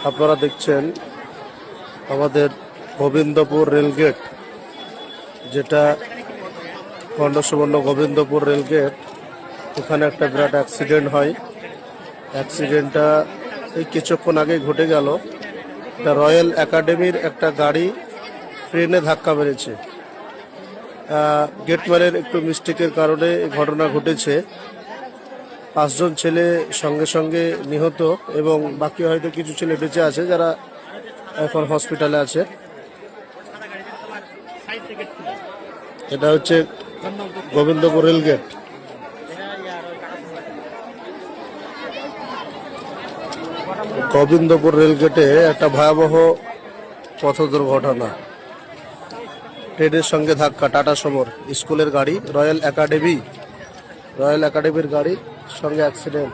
আপনারা দেখছেন আমাদের গোবিন্দপুর রেলগেট, যেটা গণ্ডসুবর্ণ গোবিন্দপুর রেলগেট। ওখানে একটা বিরাট অ্যাক্সিডেন্ট হয়। অ্যাক্সিডেন্টটা এই কিছুক্ষণ আগে ঘটে গেল। একটা রয়্যাল একাডেমির একটা গাড়ি ট্রেনে ধাক্কা মেরেছে। গেটম্যানের একটু মিস্টেকের কারণে এই ঘটনা ঘটেছে। 5 জন ছেলে সঙ্গে সঙ্গে নিহত এবং বাকি হয়তো কিছু ছেলে বেঁচে আছে, যারা এখন হসপিটালে আছে। এটা হচ্ছে গোবিন্দপুর রেলগেট। গোবিন্দপুর রেলগেটে একটা ভয়াবহ পথ দুর্ঘটনা। ট্রেনের সঙ্গে ধাক্কা, টাটা সমর স্কুলের গাড়ি, রয়্যাল একাডেমির গাড়ির সঙ্গে অ্যাক্সিডেন্ট।